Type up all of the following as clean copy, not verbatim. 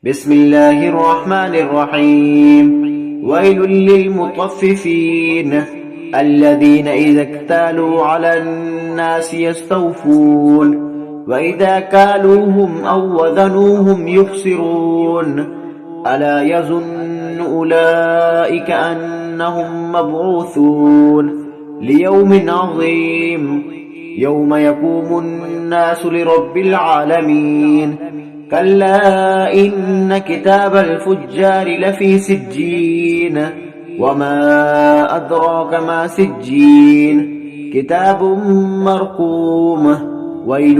بسم الله الرحمن الرحيم. ويل للمطففين الذين إذا اكتالوا على الناس يستوفون وإذا كالوهم أو وزنوهم يخسرون. ألا يظن أولئك أنهم مبعوثون ليوم عظيم يوم يقوم الناس لرب العالمين. كلا إن كتاب الفجار لفي سجين وما أدراك ما سجين كتاب مرقوم. ويل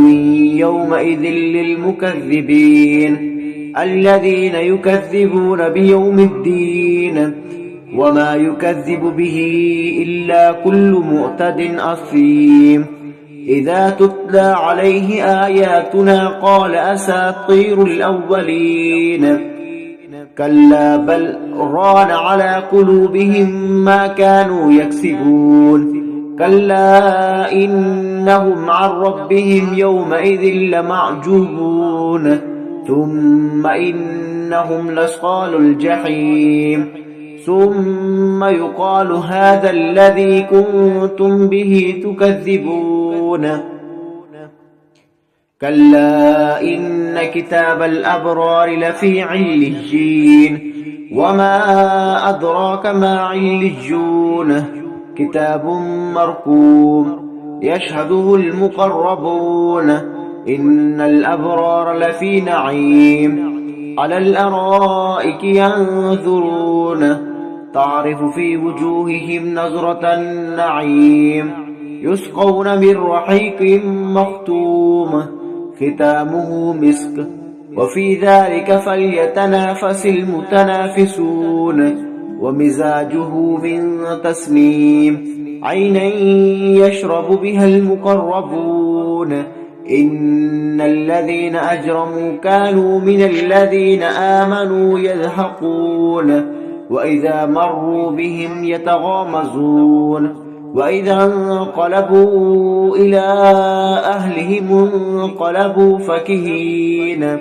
يومئذ للمكذبين الذين يكذبون بيوم الدين وما يكذب به إلا كل معتد أثيم. إذا تتلى عليه آياتنا قال أساطير الأولين. كلا بل ران على قلوبهم ما كانوا يكسبون. كلا إنهم عن ربهم يومئذ لمعجوبون ثم إنهم لصال الجحيم ثم يقال هذا الذي كنتم به تكذبون. كلا إن كتاب الأبرار لفي عليين وما أدراك ما عليون كتاب مرقوم يشهده المقربون. إن الأبرار لفي نعيم على الأرائك ينظرون تعرف في وجوههم نظرة النعيم يسقون من رحيق مختوم ختامه مسك وفي ذلك فليتنافس المتنافسون. ومزاجه من تسنيم عينا يشرب بها المقربون. إن الذين أجرموا كانوا من الذين آمنوا يضحكون وإذا مروا بهم يتغامزون. وإذا انقلبوا إلى أهلهم انقلبوا فكهين.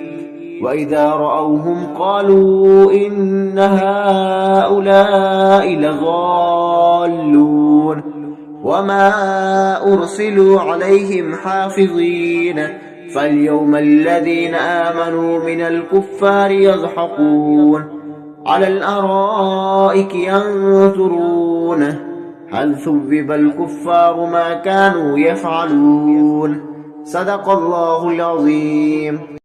وإذا رأوهم قالوا إن هؤلاء لضالون وما أرسلوا عليهم حافظين. فاليوم الذين آمنوا من الكفار يضحكون على الأرائك ينظرون هل ثوب الكفار ما كانوا يفعلون. صدق الله العظيم.